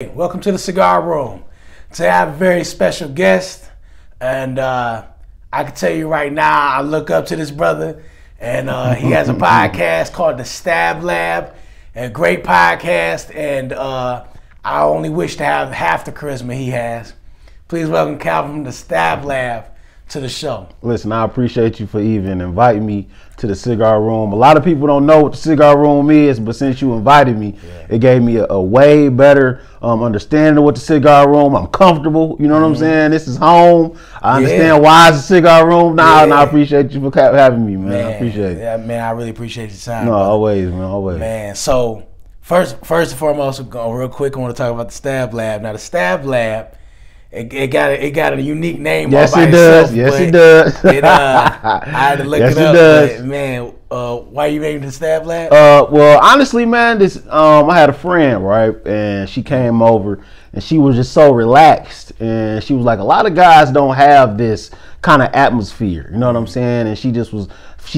Welcome to the Cigar Room. Today I have a very special guest, and I can tell you right now, I look up to this brother, and he has a podcast called The Stab Lab, a great podcast, and I only wish to have half the charisma he has. Please welcome Calvin from The Stab Lab to the show. Listen, I appreciate you for even inviting me to the Cigar Room. A lot of people don't know what the Cigar Room is, but since you invited me, it gave me a way better understanding of what the Cigar Room. I'm comfortable, you know what I'm saying? This is home. I understand why it's a Cigar Room now, and I appreciate you for having me, man. I appreciate it. Yeah, man, I really appreciate your time. No, brother. Always, man, always. Man, so first and foremost, real quick, I want to talk about the Stab Lab. Now, the Stab Lab, it got a unique name. Yes, all by it does. Itself, yes, it does. I had to look yes, it up. It does. But, man, why you named the Stab Lab? Well, honestly, man, I had a friend, right, and she came over, and she was just so relaxed, and she was like, a lot of guys don't have this kind of atmosphere, you know what I'm saying? And she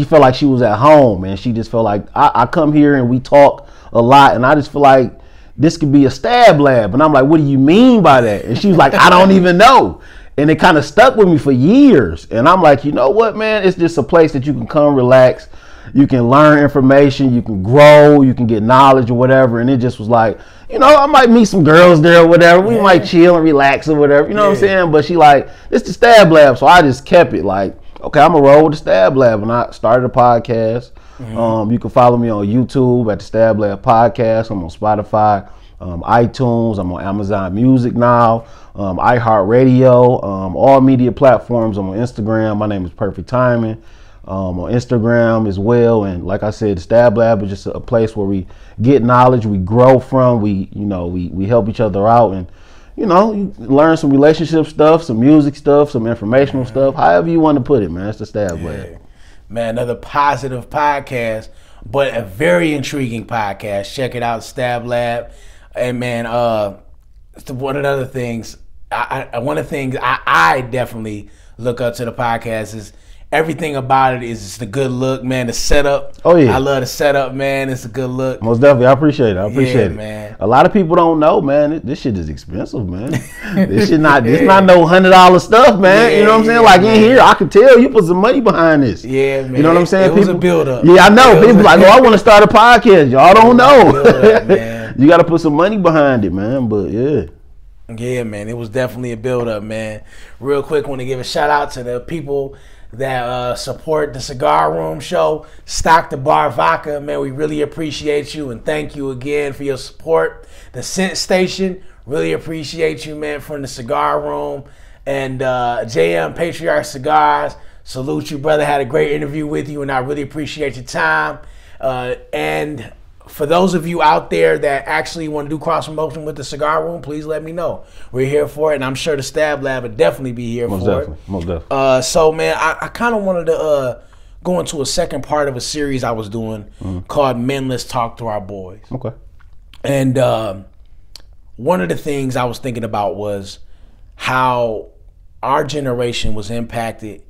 felt like she was at home, and she just felt like I come here and we talk a lot, and I just feel like this could be a stab lab. And I'm like, what do you mean by that? And she was like, I don't even know. And it kind of stuck with me for years. And I'm like, you know what, man? It's just a place that you can come relax. You can learn information. You can grow. You can get knowledge or whatever. And it just was like, you know, I might meet some girls there or whatever. We might chill and relax or whatever. You know what I'm saying? But she like, it's the Stab Lab. So I just kept it like, okay, I'm going to roll with the Stab Lab. And I started a podcast. You can follow me on YouTube at the Stab Lab Podcast. I'm on Spotify, iTunes. I'm on Amazon Music now, iHeartRadio, all media platforms. I'm on Instagram. My name is Perfect Timing. On Instagram as well. And like I said, the Stab Lab is just a place where we get knowledge, we grow from, we help each other out, and you learn some relationship stuff, some music stuff, some informational stuff, however you want to put it, man. It's the Stab Lab. Man, another positive podcast, but a very intriguing podcast. Check it out, Stab Lab. And man, one of the other things, one of the things I definitely look up to the podcast is everything about it is the good look, man. The setup. Oh yeah, I love the setup, man. It's a good look. Most definitely, I appreciate it. I appreciate it, man. A lot of people don't know, man. This shit is expensive, man. This shit not. This not no $100 stuff, man. You know what I'm saying? Like in here, I can tell you put some money behind this. Yeah, man. You know what I'm saying? It was a build up. Yeah, I know. People like, oh, I want to start a podcast. Y'all don't know. Up, man. You got to put some money behind it, man. But yeah. Yeah, man. It was definitely a build up, man. Real quick, want to give a shout out to the people that support the Cigar Room show. Stock the Bar Vodka, man. We really appreciate you, and thank you again for your support. The Scent Station, really appreciate you, man, from the Cigar Room. And JM Patriarch Cigars, salute you, brother. Had a great interview with you, and I really appreciate your time. And for those of you out there that actually want to do cross promotion with the Cigar Room, please let me know. We're here for it, and I'm sure the Stab Lab would definitely be here for it. Most definitely. So, man, I kind of wanted to go into a second part of a series I was doing called Men Let's Talk to Our Boys. Okay. And one of the things I was thinking about was how our generation was impacted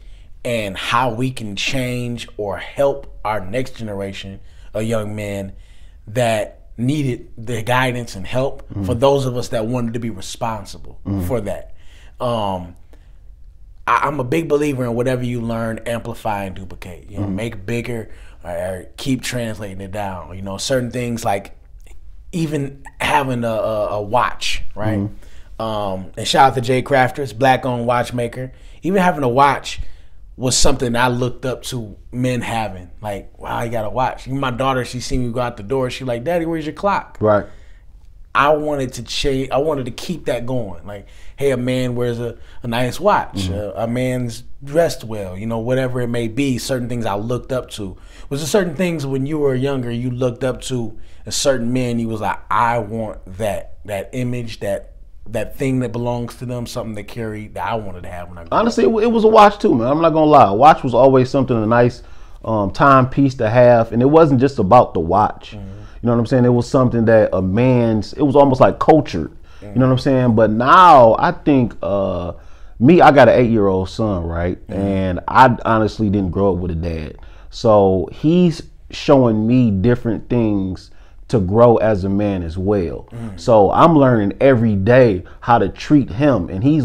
and how we can change or help our next generation of young men that needed the guidance and help for those of us that wanted to be responsible for that. I'm a big believer in whatever you learn, amplify and duplicate. You know, make bigger or keep translating it down. You know, certain things like even having a watch, right? And shout out to Jay Crafters, black-owned watchmaker. Even having a watch was something I looked up to men having. Like, wow, you got a watch. Even my daughter, she seen me go out the door. She like, Daddy, where's your clock? Right. I wanted to change. I wanted to keep that going. Like, hey, a man wears a nice watch. A man's dressed well. You know, whatever it may be. Certain things I looked up to. Was there certain things when you were younger you looked up to? And certain men, you was like, I want that image, that thing that belongs to them, something they carry that I wanted to have when I grew up. Honestly, it was a watch too, man. I'm not gonna lie. A watch was always something, a nice timepiece to have, and it wasn't just about the watch. You know what I'm saying? It was something that it was almost like cultured. You know what I'm saying? But now I think I got an 8-year-old son, right? And I honestly didn't grow up with a dad. So he's showing me different things to grow as a man as well. So I'm learning every day how to treat him, and he's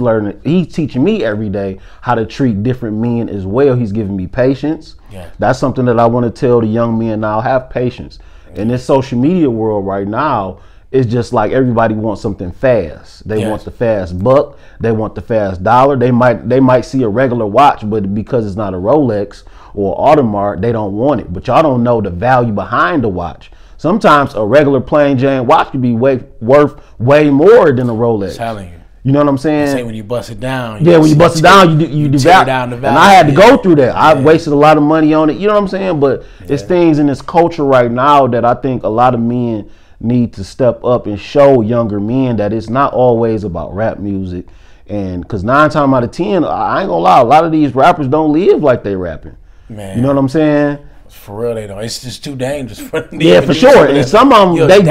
teaching me every day how to treat different men as well. He's giving me patience. Yeah. That's something that I want to tell the young men now. Have patience. In this social media world right now, it's just like everybody wants something fast. They want the fast buck. They want the fast dollar. They might see a regular watch, but because it's not a Rolex or Audemars, they don't want it. But y'all don't know the value behind the watch. Sometimes a regular plain Jane watch could be worth way more than a Rolex. I'm telling you. You know what I'm saying? Say when you bust it down. Yeah, when you bust it down, you devalue down the value. And I had to go through that. I wasted a lot of money on it. You know what I'm saying? But it's things in this culture right now that I think a lot of men need to step up and show younger men that it's not always about rap music. And because 9 times out of 10, I ain't gonna lie, a lot of these rappers don't live like they rapping. Man. You know what I'm saying? For real, they don't. It's just too dangerous for them. Yeah, for sure. And some of them, they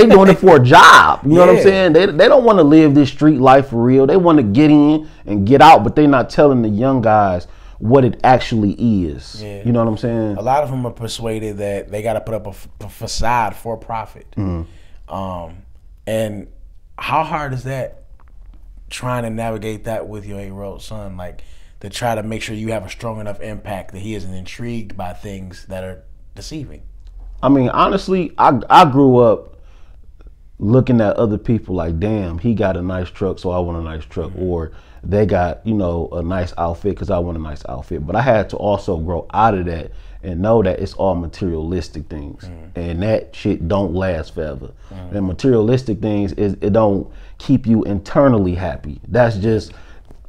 doing it for a job. You know what I'm saying? They don't want to live this street life for real. They want to get in and get out, but they're not telling the young guys what it actually is. Yeah. You know what I'm saying? A lot of them are persuaded that they got to put up a facade for profit. And how hard is that, trying to navigate that with your 8-year-old son? Like, to try to make sure you have a strong enough impact that he isn't intrigued by things that are deceiving. I mean, honestly, I grew up looking at other people like, damn, he got a nice truck, so I want a nice truck. Or they got, you know, a nice outfit because I want a nice outfit. But I had to also grow out of that and know that it's all materialistic things. And that shit don't last forever. And materialistic things, it don't keep you internally happy. That's just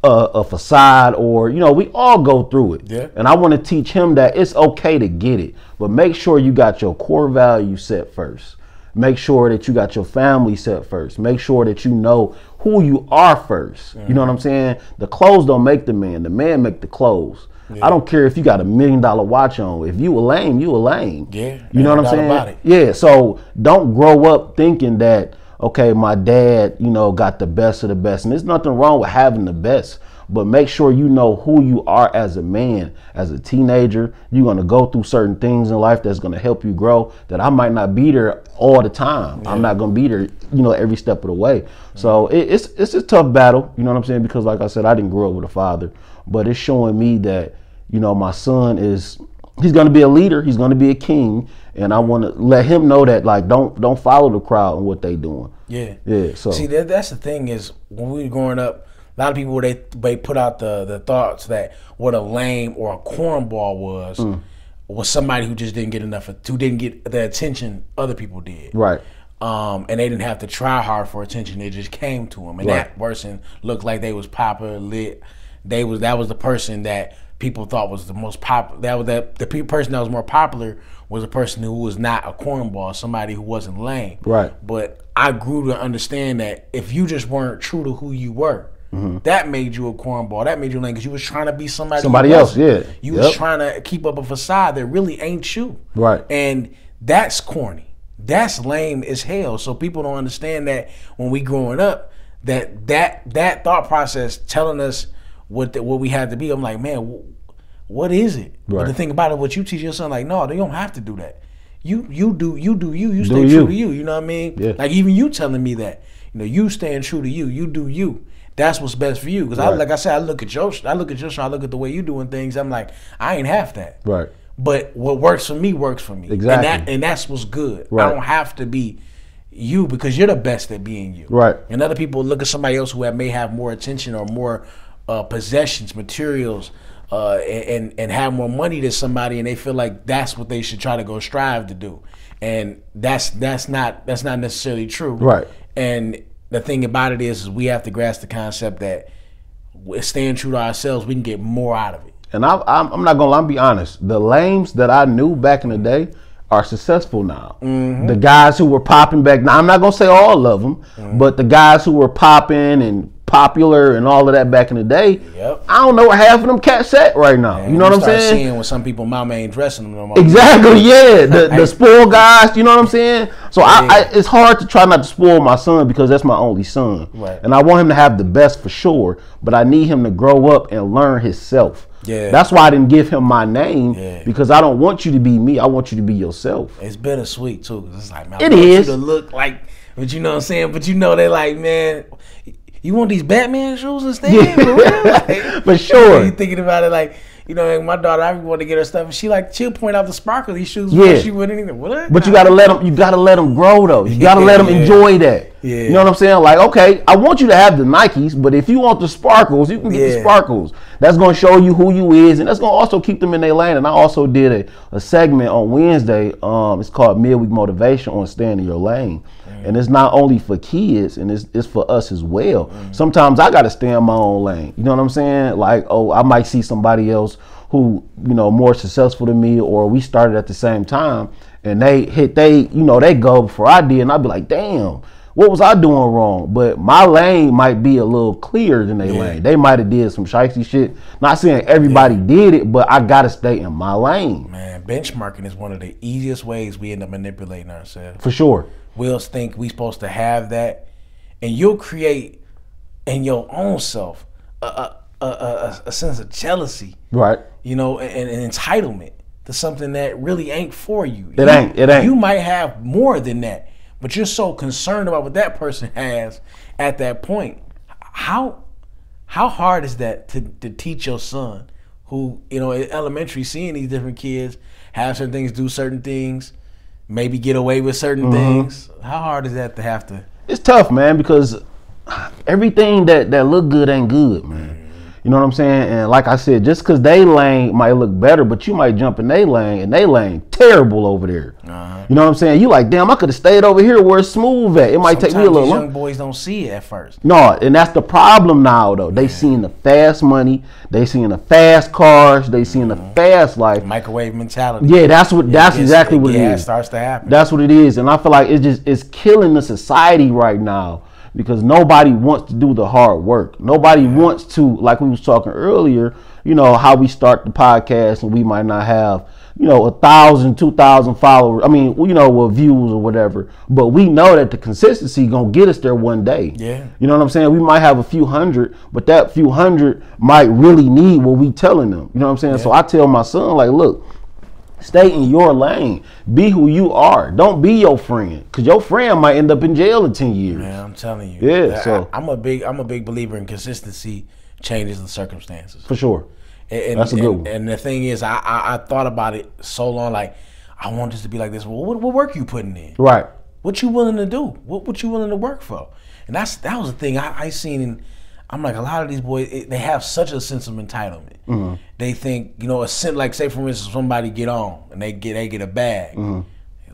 a facade, or, you know, we all go through it. Yeah. And I want to teach him that it's okay to get it, but make sure you got your core value set first. Make sure that you got your family set first. Make sure that you know who you are first. You know what I'm saying? The clothes don't make the man make the clothes. I don't care if you got $1 million watch on. If you a lame, you a lame. Yeah. You know what I'm saying? Yeah. So don't grow up thinking that, okay, my dad, you know, got the best of the best. And there's nothing wrong with having the best, but make sure you know who you are as a man. As a teenager, you're going to go through certain things in life that's going to help you grow, that I might not be there all the time. I'm not going to be there, you know, every step of the way. So it's a tough battle, you know what I'm saying? Because like I said, I didn't grow up with a father, but it's showing me that, you know, my son he's going to be a leader. He's going to be a king. And I want to let him know that, like, don't follow the crowd and what they doing. Yeah. Yeah. So see, that's the thing is, when we were growing up, a lot of people, they put out the thoughts that what a lame or a cornball was somebody who just didn't get who didn't get the attention other people did. Right. And they didn't have to try hard for attention. It just came to them. And that person looked like they was popular, lit. That was the person that people thought was the most popular. The person that was more popular was a person who was not a cornball, somebody who wasn't lame. Right. But I grew to understand that if you just weren't true to who you were, that made you a cornball. That made you lame because you was trying to be somebody else. Yeah. You was trying to keep up a facade that really ain't you. Right. And that's corny. That's lame as hell. So people don't understand that when we growing up, that thought process telling us what we had to be. I'm like, man, what is it? Right. But the thing about it, what you teach your son, like, no, they don't have to do that. You do you. You stay true to you. You know what I mean? Yeah. Like even you telling me that, you know, you staying true to you. You do you. That's what's best for you. Because like I said, I look at your show, I look at the way you doing things. I'm like, I ain't half that. Right. But what works for me works for me. Exactly. And that's what's good. Right. I don't have to be you because you're the best at being you. Right. And other people look at somebody else who may have more attention or more possessions, materials, and have more money than somebody, and they feel like that's what they should try to go strive to do. And that's not necessarily true. Right. And the thing about it is we have to grasp the concept that staying true to ourselves, we can get more out of it. And I'm not gonna lie, I'm be honest. The lames that I knew back in the day are successful now. The guys who were popping back now, I'm not gonna say all of them, but the guys who were popping popular and all of that back in the day. Yep. I don't know where half of them cats at right now. Man, you know what I'm start saying? Seeing when some people mama ain't dressing them no more. Exactly, yeah. The spoiled guys, you know what I'm saying? So I it's hard to try not to spoil my son because that's my only son. Right. And I want him to have the best for sure, but I need him to grow up and learn himself. Yeah. That's why I didn't give him my name because I don't want you to be me. I want you to be yourself. It's bittersweet too. It's like, man, it I want is. you to look like, but you know what I'm saying? But you know, they like, man, you want these Batman shoes instead? Yeah. For real? Like, for sure. You thinking about it like, you know, my daughter, I want to get her stuff, and she'll point out the sparkle of these shoes before she wouldn't even. What? But you gotta let them grow though. You gotta let them enjoy that. Yeah. You know what I'm saying? Like, okay, I want you to have the Nikes, but if you want the sparkles, you can get the sparkles. That's gonna show you who you is, and that's gonna also keep them in their lane. And I also did a segment on Wednesday. It's called Midweek Motivation on Staying in Your Lane. And it's not only for kids, and it's for us as well. Sometimes I gotta stay in my own lane. You know what I'm saying? Like, oh, I might see somebody else who, you know, more successful than me, or we started at the same time, and they go before I did, and I'd be like, damn, what was I doing wrong? But my lane might be a little clearer than their lane. They might have did some shicey shit. Not saying everybody did it, but I gotta stay in my lane. Man, benchmarking is one of the easiest ways we end up manipulating ourselves. For sure. We'll think we supposed to have that, and you'll create in your own self a sense of jealousy, right? You know, and entitlement to something that really ain't for you. It ain't. You might have more than that, but you're so concerned about what that person has at that point. How hard is that to teach your son, who, you know, in elementary, seeing these different kids have certain things, do certain things, maybe get away with certain things? How hard is that to have to? It's tough, man, because everything that look good ain't good, man. You know what I'm saying? And like I said, just because they lane might look better, but you might jump in they lane, and they lane terrible over there. You know what I'm saying? You like, damn, I could have stayed over here where it's smooth at. It might take me a little young boys don't see it at first. No, and that's the problem now, though. They seeing the fast money, they seeing the fast cars, they seeing the fast life. Microwave mentality. Yeah, that's exactly what it is. Yeah, it starts to happen. That's what it is, and I feel like it's killing the society right now. Because nobody wants to do the hard work. Nobody wants to, like we was talking earlier, you know, how we start the podcast and we might not have, you know, 1,000, 2,000 followers. I mean, you know, well, views or whatever. But we know that the consistency gonna get us there one day. Yeah. You know what I'm saying? We might have a few hundred, but that few hundred might really need what we telling them. You know what I'm saying? Yeah. So I tell my son, like, look, stay in your lane. Be who you are. Don't be your friend, because your friend might end up in jail in 10 years. Man, I'm telling you. Yeah. So I'm a big believer in consistency changes the circumstances. For sure. And that's a good one. And the thing is, I thought about it so long. Like, I want this to be like this. Well, what work you putting in? Right. What you willing to do? What you willing to work for? And that was the thing I seen in. I'm like, a lot of these boys, they have such a sense of entitlement. They think, you know, like, say for instance, somebody get on and they get a bag. They're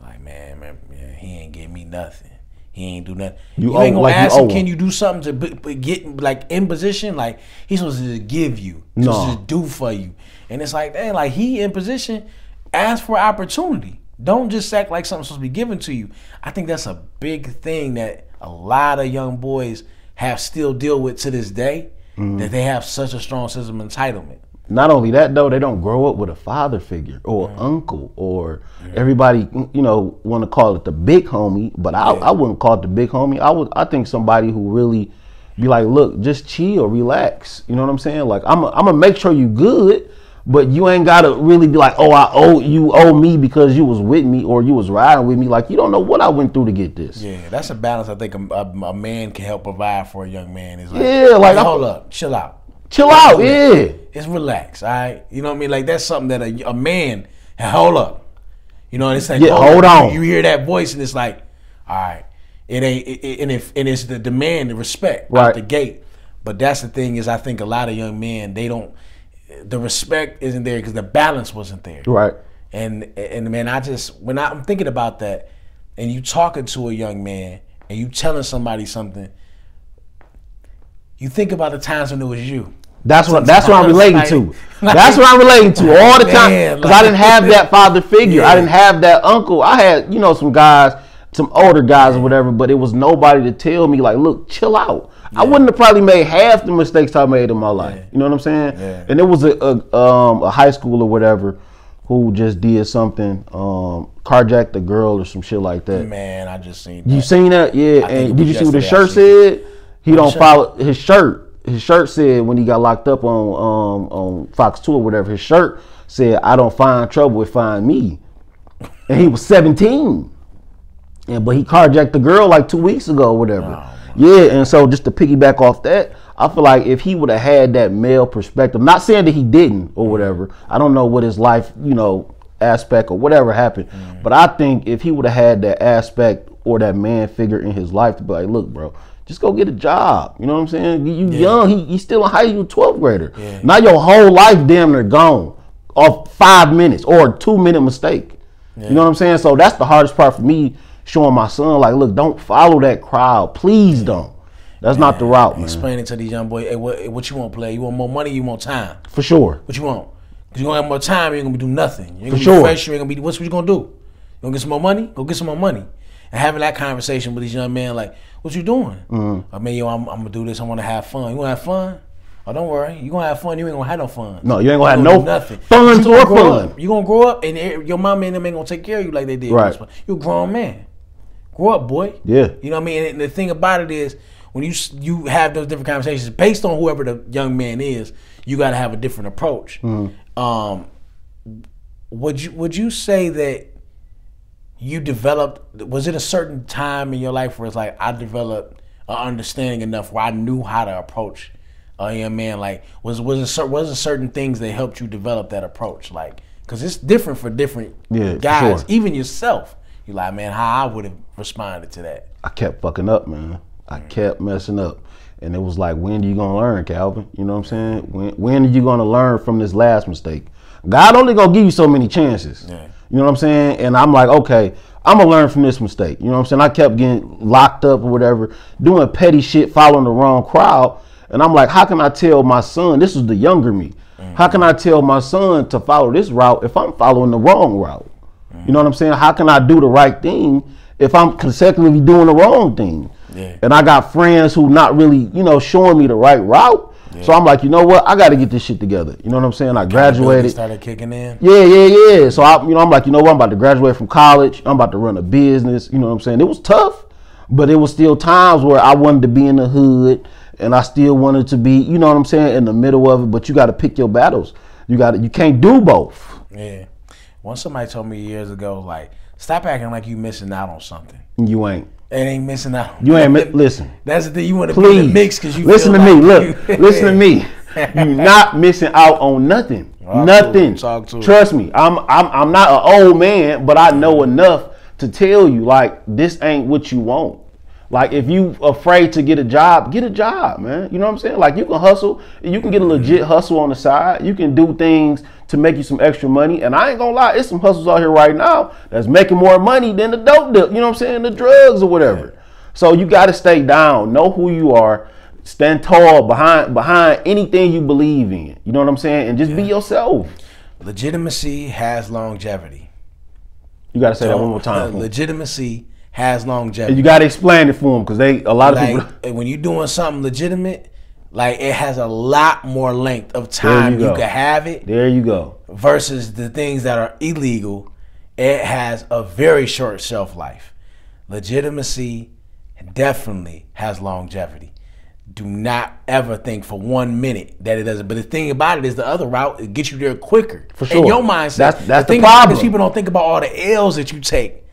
like, man, he ain't give me nothing. He ain't do nothing. You ain't gonna ask him, can you do something to get like in position? Like, he's supposed to just give you, supposed to do for you. And it's like, dang, like, he in position, ask for opportunity. Don't just act like something's supposed to be given to you. I think that's a big thing that a lot of young boys have still deal with to this day, that they have such a strong sense of entitlement. Not only that, though, they don't grow up with a father figure or uncle or everybody, you know, want to call it the big homie, but I wouldn't call it the big homie. I think somebody who really be like, look, just chill, relax. You know what I'm saying? Like, I'm gonna make sure you good, but you ain't gotta really be like, oh, you owe me because you was with me or you was riding with me. Like, you don't know what I went through to get this. Yeah, that's a balance I think a man can help provide for a young man. Is like, like, hey, hold up, chill out. It's relax, all right? You know what I mean? Like, that's something that a man, hold up. You know, and it's like, hold on. You hear that voice and it's like, all right, it ain't, and it's the demand, the respect out the gate. But that's the thing is, I think a lot of young men, the respect isn't there because the balance wasn't there. Right. And man, when I'm thinking about that, and you talking to a young man and you telling somebody something, you think about the times when it was you. That's what I'm relating to. That's what I'm relating to all the time. Because I didn't have that father figure. I didn't have that uncle. I had, you know, some guys some older guys or whatever, but it was nobody to tell me like, look, chill out. I wouldn't have probably made half the mistakes I made in my life. You know what I'm saying? And it was a high school or whatever who just did something, carjacked a girl or some shit like that. Man, I just seen that. You seen that? Yeah. And did you see what his shirt said? He don't follow his shirt. His shirt said when he got locked up on Fox 2 or whatever, his shirt said, I don't find trouble, it find me. And he was 17. But he carjacked the girl like 2 weeks ago or whatever. Yeah, and so just to piggyback off that, I feel like if he would have had that male perspective, not saying that he didn't or whatever, I don't know what his life, aspect or whatever happened, but I think if he would have had that aspect or that man figure in his life to be like, look, bro, just go get a job. You know what I'm saying? You young, he's still in high school, 12th grader. Now your whole life damn near gone off 5 minutes or a 2-minute mistake. You know what I'm saying? So that's the hardest part for me, showing my son, like, look, don't follow that crowd. Please don't. That's not the route, man. Explaining to these young boys, hey, what you want, play? You want more money? You want time? For sure. What you want? Because you gonna have more time, you ain't gonna do nothing. You ain't gonna For be fresh. You ain't gonna be. What you gonna do? You gonna get some more money? Go get some more money. And having that conversation with these young men, like, what you doing? I mean, I'm gonna do this. I want to have fun. You wanna have fun? Oh, don't worry. You gonna have fun. You ain't gonna have no fun. No, you ain't gonna have no nothing. Fun or fun. You gonna grow up, and your mama and them ain't gonna take care of you like they did. Right. You a grown man. Grow up, boy. Yeah. You know what I mean? And the thing about it is, when you have those different conversations, based on whoever the young man is, you got to have a different approach. Would you say that you developed? Was it a certain time in your life where it's like I developed an understanding enough where I knew how to approach a young man? Like, was it certain things that helped you develop that approach? Like, because it's different for different guys, sure. even yourself. You're like, man, how I would have responded to that. I kept fucking up, man. I kept messing up. And it was like, when are you gonna learn, Calvin? You know what I'm saying? When are you gonna learn from this last mistake? God only gonna give you so many chances. You know what I'm saying? And I'm like, okay, I'm gonna learn from this mistake. You know what I'm saying? I kept getting locked up or whatever, doing petty shit, following the wrong crowd. And I'm like, how can I tell my son, this is the younger me, how can I tell my son to follow this route if I'm following the wrong route? You know what I'm saying? How can I do the right thing if I'm consecutively doing the wrong thing? And I got friends who not really, showing me the right route. So I'm like, you know what? I got to get this shit together. You know what I'm saying? I graduated. Started kicking in. Yeah. So I'm like, you know what? I'm about to graduate from college. I'm about to run a business. You know what I'm saying? It was tough, but it was still times where I wanted to be in the hood and I still wanted to be, you know what I'm saying, in the middle of it. But you got to pick your battles. You can't do both. Yeah. Once somebody told me years ago, like, stop acting like you missing out on something. You ain't. It ain't missing out. You ain't listen. That's the thing. You want to be in the mix because you listen feel to like me. Look, listen to me. You're not missing out on nothing. Nothing. Trust me. I'm not an old man, but I know enough to tell you, like, this ain't what you want. Like, if you afraid to get a job, man. You know what I'm saying? Like, you can hustle. You can get a legit hustle on the side. You can do things to make you some extra money. And I ain't gonna lie, it's some hustles out here right now that's making more money than the dope deal. You know what I'm saying? The drugs or whatever. So you got to stay down. Know who you are. Stand tall behind anything you believe in. You know what I'm saying? And just be yourself. Legitimacy has longevity. You got to say that one more time. Legitimacy has longevity. And you got to explain it for them because a lot of people. When you're doing something legitimate, like, it has a lot more length of time you can have it. There you go. Versus the things that are illegal, it has a very short shelf life. Legitimacy definitely has longevity. Do not ever think for 1 minute that it doesn't. But the thing about it is the other route, it gets you there quicker. For sure. In your mindset. That's the problem. People don't think about all the L's that you take.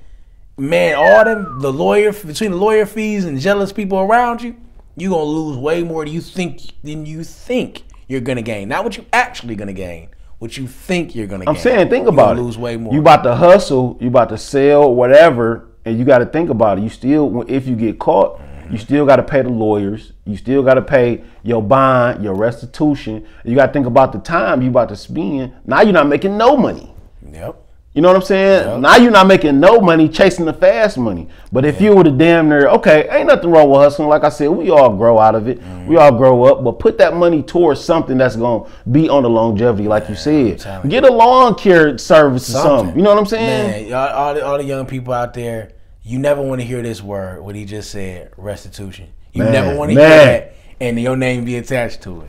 Man, all them, between the lawyer fees and jealous people around you, you're going to lose way more than you think you're going to gain. Not what you actually going to gain, what you think you're going to gain. I'm saying, think about it. Lose way more. You about to hustle, you about to sell, whatever, and you got to think about it. You still, if you get caught, you still got to pay the lawyers. You still got to pay your bond, your restitution. You got to think about the time you about to spend. Now you're not making no money. Yep. You know what I'm saying? Yep. Now you're not making no money chasing the fast money. But if you were the damn near, okay, ain't nothing wrong with hustling. Like I said, we all grow out of it. We all grow up. But put that money towards something that's going to be on the longevity, like you said. Get a lawn care service or something. You know what I'm saying? Man, all the young people out there, You never want to hear this word, what he just said, restitution. You Man, never want to hear that and your name be attached to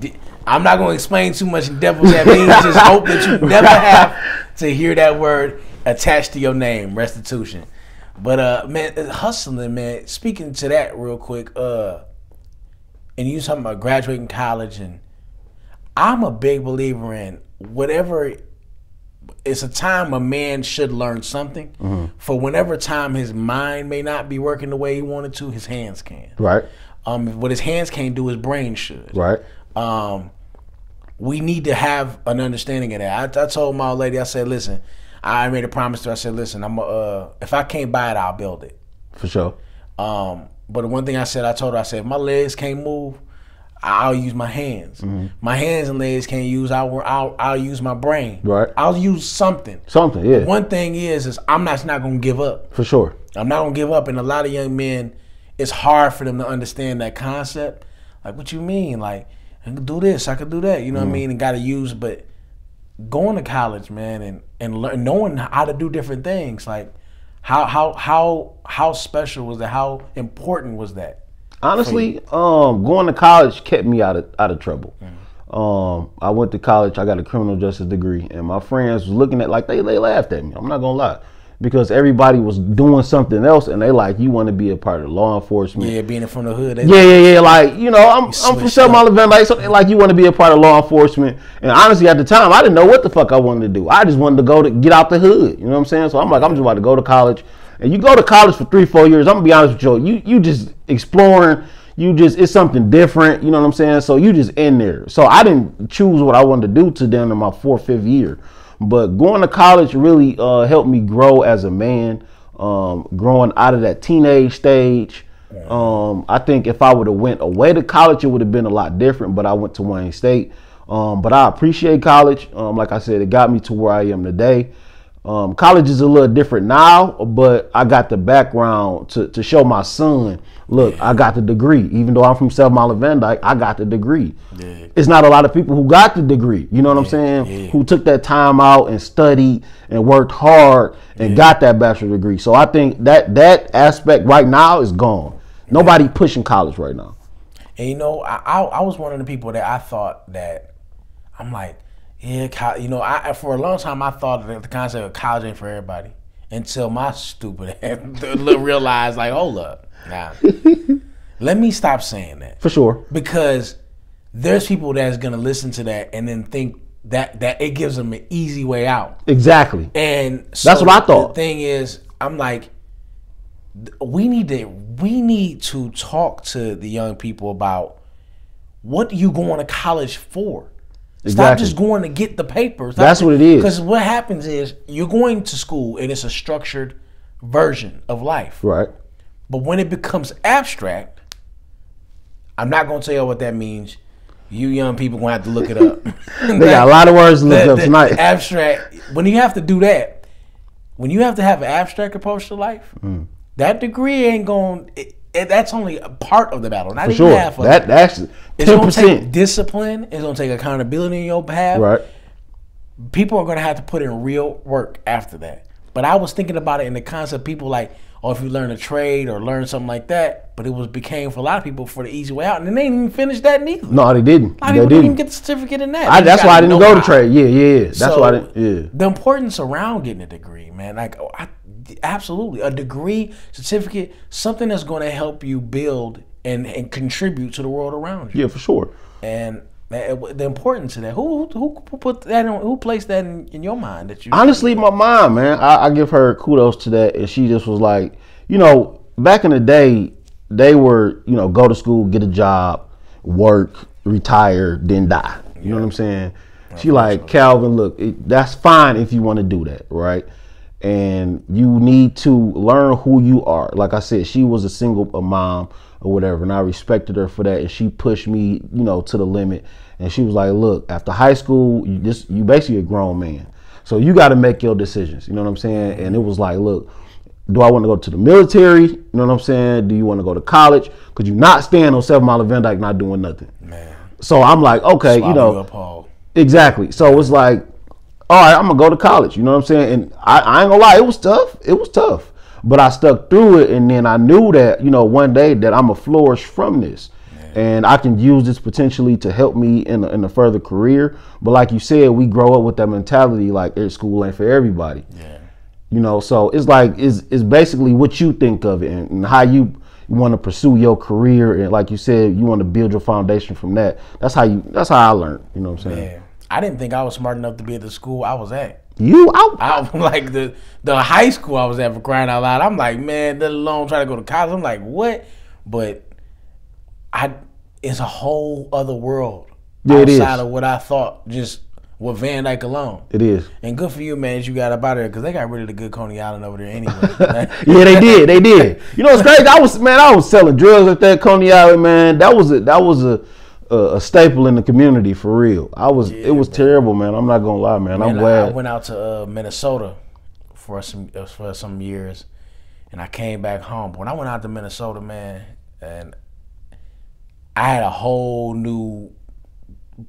it. I'm not going to explain too much in depth what that means. Just hope that you never have to hear that word attached to your name, restitution. But man, hustling, man. Speaking to that real quick, and you talking about graduating college, and I'm a big believer in whatever. It's a time a man should learn something. For whenever time his mind may not be working the way he wanted to, his hands can. Right. What his hands can't do, his brain should. Right. We need to have an understanding of that. I told my old lady, I said, listen, I made a promise to her. I said, listen, if I can't buy it, I'll build it. For sure. But the one thing I told her, I said, if my legs can't move, I'll use my hands. My hands and legs can't use. I'll use my brain. Right. I'll use something. Something. Yeah. One thing is I'm not going to give up. For sure. I'm not going to give up. And a lot of young men, it's hard for them to understand that concept. Like, what you mean? Like, I can do this, I can do that. You know what I mean? And got to use. But going to college, man, and learn, knowing how to do different things, like how special was that? How important was that? Honestly, going to college kept me out of trouble. I went to college. I got a criminal justice degree, and my friends was looking at like they laughed at me. I'm not gonna lie, because everybody was doing something else, and they like, you want to be a part of law enforcement. Yeah, being from the hood. Yeah. Like, you know, I'm from 7 Mile Event. Like you want to be a part of law enforcement. And honestly, at the time, I didn't know what the fuck I wanted to do. I just wanted to get out the hood. You know what I'm saying? So I'm like, I'm just about to go to college. And you go to college for 3-4 years. I'm gonna be honest with you. You just exploring. It's something different. You know what I'm saying? So you just in there. So I didn't choose what I wanted to do to them in my 4th, 5th year. But going to college really helped me grow as a man. Growing out of that teenage stage. I think if I would have went away to college, it would have been a lot different. But I went to Wayne State. But I appreciate college. Like I said, it got me to where I am today. College is a little different now, but I got the background to show my son, look, I got the degree. Even though I'm from 7 Mile of Van Dyke, I got the degree. Yeah. It's not a lot of people who got the degree, you know what I'm saying? Yeah. Who took that time out and studied and worked hard and got that bachelor's degree. So I think that aspect right now is gone. Nobody pushing college right now. And you know, I was one of the people that I thought that, I'm like, yeah, you know, for a long time I thought that the concept of college ain't for everybody, until my stupid ass realized, like, hold up, now let me stop saying that. For sure. Because there's people that's gonna listen to that and then think that it gives them an easy way out. Exactly. And so that's what I thought. The thing is, I'm like, we need to talk to the young people about what you going to college for. Exactly. Stop just going to get the papers. That's what it is. Because what happens is you're going to school and it's a structured version of life. Right. But when it becomes abstract, I'm not going to tell you what that means. You young people going to have to look it up. They got a lot of words to look up tonight. Abstract. When you have to do that, when you have to have an abstract approach to life, that degree ain't going. That's only a part of the battle. Not even half of it. That's 10%. It's going to take discipline. It's going to take accountability in your behalf. Right. People are going to have to put in real work after that. But I was thinking about it in the concept, people like, oh, if you learn a trade or learn something like that, but it became for a lot of people for the easy way out, and they didn't even finish that neither. No, they didn't. A lot of people didn't even get the certificate in that. That's why I didn't go to trade. Yeah. That's why I didn't. Yeah. The importance around getting a degree, man, like, absolutely, a degree, certificate, something that's going to help you build and contribute to the world around you. Yeah, for sure. And the importance of that. Who put that on? Who placed that in your mind? That you honestly, my mom, man, I give her kudos to that, and she just was like, you know, back in the day, they were, you know, go to school, get a job, work, retire, then die. You know what I'm saying? She like, Calvin, look, that's fine if you want to do that, right? And you need to learn who you are. Like I said, she was a single mom or whatever, and I respected her for that. And she pushed me, you know, to the limit. And she was like, look, after high school, you basically a grown man. So you got to make your decisions. You know what I'm saying? And it was like, look, do I want to go to the military? You know what I'm saying? Do you want to go to college? Because you're not staying on 7 Mile of Van Dyke not doing nothing. Man. So I'm like, okay, you know. Exactly. So it's like, all right, I'm going to go to college. You know what I'm saying? And I ain't going to lie, it was tough. It was tough. But I stuck through it, and then I knew that, you know, one day that I'm a flourish from this. And I can use this potentially to help me in a further career. But like you said, we grow up with that mentality like school ain't for everybody. Yeah. You know, so it's like it's basically what you think of it and how you want to pursue your career. And like you said, you want to build your foundation from that. That's how I learned. You know what I'm saying? Man, I didn't think I was smart enough to be at the school I was at. I like the high school I was at, for crying out loud. I'm like, man, let alone try to go to college. I'm like, what? But it's a whole other world outside of what I thought, just with Van Dyke alone. It is. And good for you, man, that you got up out of there, because they got rid of the good Coney Island over there anyway. Yeah, they did. You know what's crazy? I was selling drugs at that Coney Island, man. That was a staple in the community for real. It was terrible, man. I'm not gonna lie, man. I'm glad. I went out to Minnesota for some years, and I came back home. When I went out to Minnesota, man, and I had a whole new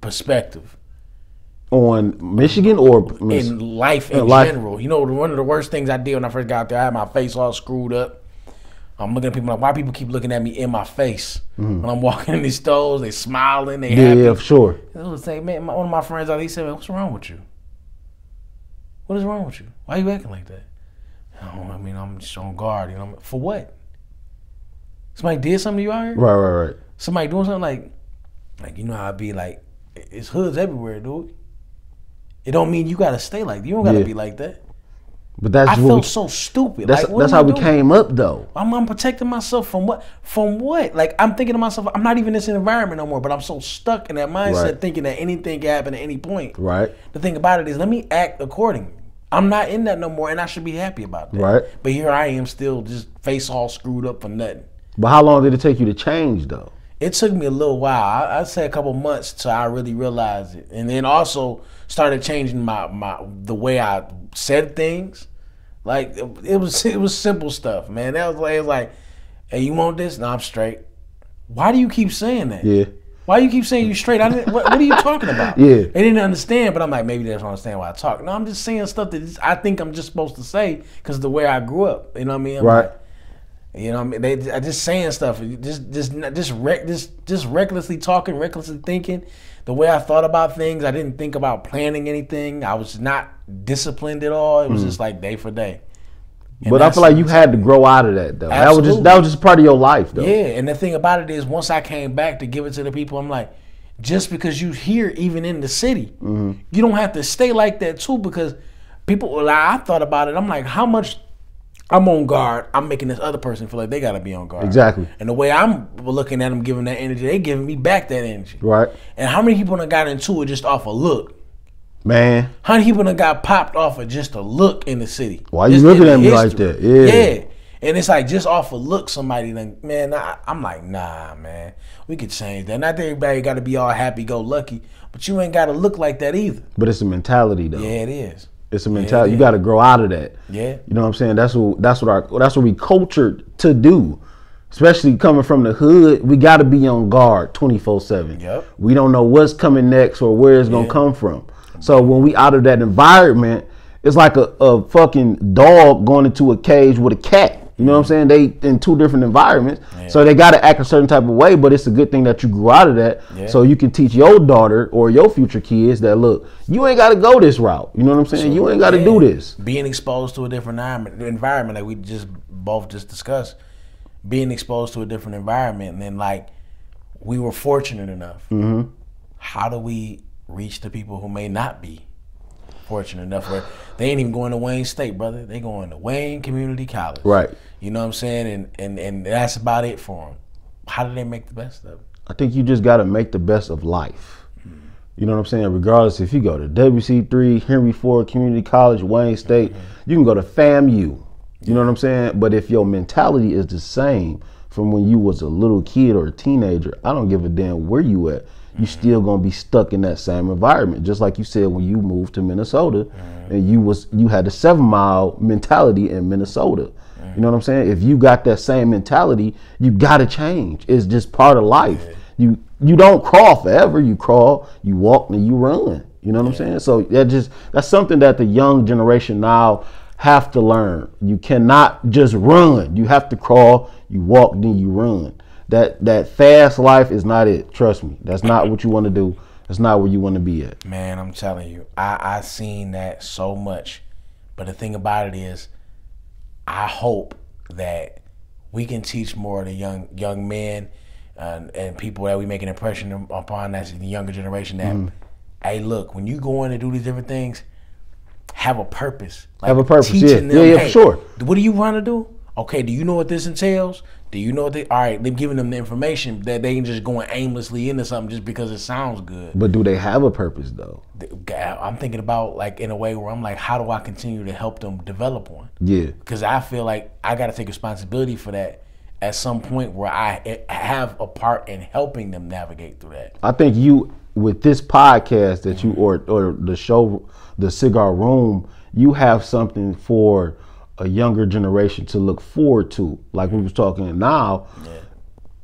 perspective on Michigan or in life in general. You know, one of the worst things I did when I first got there, I had my face all screwed up. I'm looking at people like, why people keep looking at me in my face when I'm walking in these stores? They smiling, they happy. Yeah, sure. I was saying, man, one of my friends, he said, what's wrong with you? What is wrong with you? Why are you acting like that? I mean, I'm just on guard. You know, for what? Somebody did something to you out here? Right. Somebody doing something like you know how I be like, it's hoods everywhere, dude. It don't mean you gotta stay like that. You don't gotta be like that. But I felt so stupid. That's how we came up though. I'm protecting myself from what? From what? Like, I'm thinking to myself, I'm not even in this environment no more, but I'm so stuck in that mindset thinking that anything can happen at any point. Right. The thing about it is, let me act accordingly. I'm not in that no more, and I should be happy about that. Right. But here I am still just face all screwed up for nothing. But how long did it take you to change though? It took me a little while. I'd say a couple months till I really realized it, and then also started changing the way I said things. Like it was simple stuff, man. It was like, hey, you want this? No, I'm straight. Why do you keep saying that? Yeah. Why do you keep saying you straight? What are you talking about? Yeah. They didn't understand, but I'm like, maybe they don't understand why I talk. No, I'm just saying stuff that I think I'm just supposed to say because of the way I grew up. You know what I mean? Right. You know what I mean? I just saying stuff, just recklessly talking, recklessly thinking. The way I thought about things, I didn't think about planning anything. I was not disciplined at all. It was just like day for day. And but I feel like you had to grow out of that though. Absolutely. That was just part of your life though. Yeah, and the thing about it is, once I came back to give it to the people, I'm like, just because you here, even in the city, you don't have to stay like that too. Because people, I thought about it. I'm like, how much I'm on guard, I'm making this other person feel like they gotta be on guard. Exactly. And the way I'm looking at them, giving that energy, they giving me back that energy. Right. And how many people done got into it just off a look? Man. How many people done got popped off of just a look in the city? Why you looking at me like that? Yeah. And it's like just off a look, somebody done, man, I'm like, nah, man. We could change that. Not that everybody gotta be all happy go lucky, but you ain't gotta look like that either. But it's a mentality though. Yeah, it is. It's a mentality. You got to grow out of that. Yeah. You know what I'm saying? That's what we cultured to do. Especially coming from the hood, we got to be on guard 24/7. Yep. We don't know what's coming next or where it's going to come from. So when we out of that environment, it's like a fucking dog going into a cage with a cat. You know what I'm saying? They in two different environments. Yeah. So they got to act a certain type of way, but it's a good thing that you grew out of that. Yeah. So you can teach your daughter or your future kids that, look, you ain't got to go this route. You know what I'm saying? So, you ain't got to do this. Being exposed to a different environment like we both discussed, being exposed to a different environment, and then like we were fortunate enough. Mm-hmm. How do we reach the people who may not be fortunate enough where they ain't even going to Wayne State, brother? They going to Wayne Community College. Right. You know what I'm saying? And that's about it for them. How do they make the best of it? I think you just got to make the best of life. Mm-hmm. You know what I'm saying? Regardless if you go to WC3, Henry Ford Community College, Wayne State, you can go to FAMU. You know what I'm saying? But if your mentality is the same from when you was a little kid or a teenager, I don't give a damn where you at. You still gonna be stuck in that same environment. Just like you said when you moved to Minnesota and you had the 7 Mile mentality in Minnesota. You know what I'm saying? If you got that same mentality, you gotta change. It's just part of life. You don't crawl forever. You crawl, you walk, and you run. You know what I'm saying? So that's something that the young generation now have to learn. You cannot just run. You have to crawl, you walk, then you run. That fast life is not it. Trust me. That's not what you want to do. That's not where you want to be at. Man, I'm telling you, I seen that so much. But the thing about it is, I hope that we can teach more of the young men and people that we make an impression upon, that's the younger generation, that, hey, look, when you go in and do these different things, have a purpose. Like, have a purpose, teaching them, hey, for sure. What do you want to do? Okay, do you know what this entails? Do you know what all right, they're giving them the information that they can just going aimlessly into something just because it sounds good. But do they have a purpose, though? I'm thinking about, like, in a way where I'm like, how do I continue to help them develop one? Yeah. Because I feel like I got to take responsibility for that at some point where I have a part in helping them navigate through that. I think you, with this podcast that you, or the show, the Cigar Room, you have something for a younger generation to look forward to. Like we was talking now,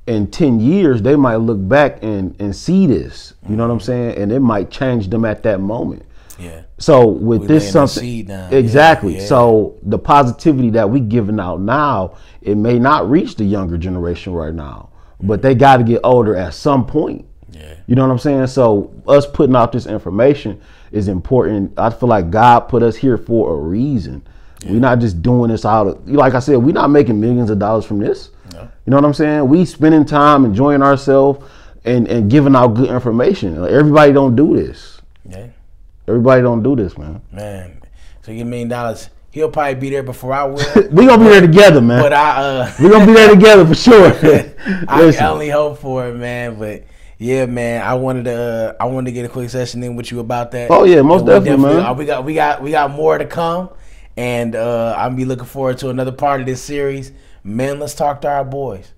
in 10 years, they might look back and see this, you know what I'm saying? And it might change them at that moment. Yeah. So with this something, exactly. Yeah. So the positivity that we giving out now, it may not reach the younger generation right now, but they got to get older at some point. Yeah. You know what I'm saying? So us putting out this information is important. I feel like God put us here for a reason. Yeah. We're not just doing this out of, like I said, we're not making millions of dollars from this. No. You know what I'm saying? We spending time enjoying ourselves and giving out good information. Like, everybody don't do this. Yeah. Everybody don't do this, man. Man, so you $1 million. He'll probably be there before I will. We gonna be there together, man. But we gonna be there together for sure. I only hope for it, man. But yeah, man, I wanted to get a quick session in with you about that. Oh yeah, most definitely, man. We got more to come, and I'll be looking forward to another part of this series. Man, let's talk to our boys.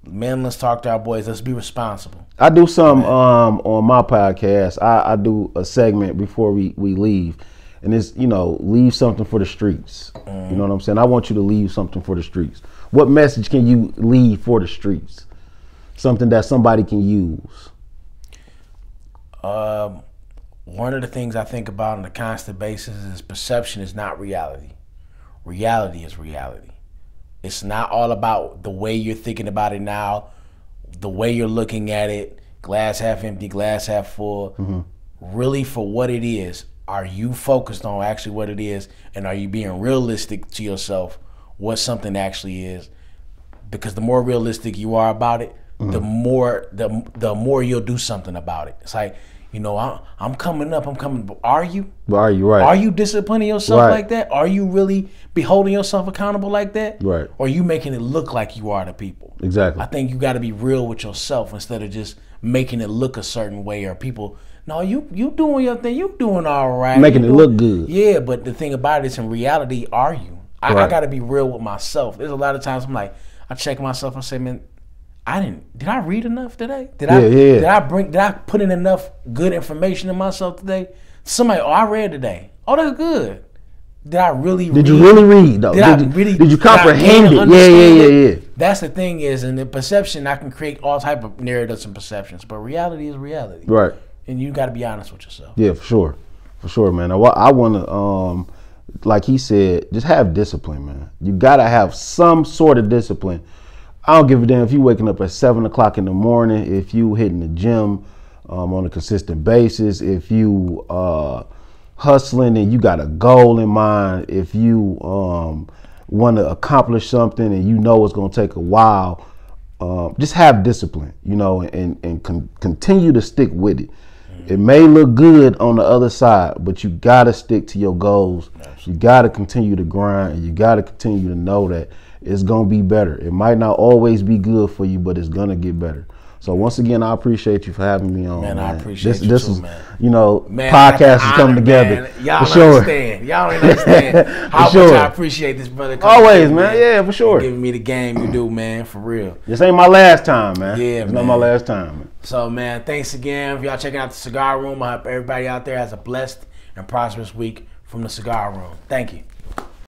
Man, let's talk to our boys. Let's be responsible. I do some on my podcast. I do a segment before we leave, and it's, leave something for the streets. You know what I'm saying? I want you to leave something for the streets. What message can you leave for the streets? Something that somebody can use. One of the things I think about on a constant basis is perception is not reality. Reality is reality. It's not all about the way you're thinking about it now, the way you're looking at it, glass half empty, glass half full. Mm-hmm. Really, for what it is, are you focused on actually what it is, and are you being realistic to yourself what something actually is? Because the more realistic you are about it, the more you'll do something about it. It's like, I'm coming up, but are you? Are you right? Are you disciplining yourself like that? Are you really holding yourself accountable like that? Right. Or are you making it look like you are to people? Exactly. I think you got to be real with yourself instead of just making it look a certain way, or people, no, you doing your thing, you doing all right. Making it look good. Yeah, but the thing about it is, in reality, are you? I got to be real with myself. There's a lot of times I'm like, I check myself, I say, man, did I read enough today? Did I put in enough good information in myself today? Somebody, I read today. Oh, that's good. Did I really read? Did you really read though? Did you comprehend it? Yeah. That's the thing is, in the perception, I can create all type of narratives and perceptions, but reality is reality. Right. And you got to be honest with yourself. Yeah, for sure, man. I want to, like he said, just have discipline, man. You got to have some sort of discipline. I don't give a damn if you waking up at 7 o'clock in the morning, if you hitting the gym on a consistent basis, if you hustling and you got a goal in mind, if you want to accomplish something and you know it's going to take a while, just have discipline, and continue to stick with it. It may look good on the other side, but you got to stick to your goals. You got to continue to grind, and you got to continue to know that it's going to be better. It might not always be good for you, but it's going to get better. So once again, I appreciate you for having me on. Man, man. I appreciate this you is, man. Podcasts is coming together. Man. Y'all for sure. understand. Y'all don't understand how much I appreciate this brother. Always, man. Yeah, for sure. Giving me the game you do, man, for real. This ain't my last time, man. Yeah, it's not my last time, man. So, man, thanks again for y'all checking out the Cigar Room. I hope everybody out there has a blessed and prosperous week from the Cigar Room. Thank you.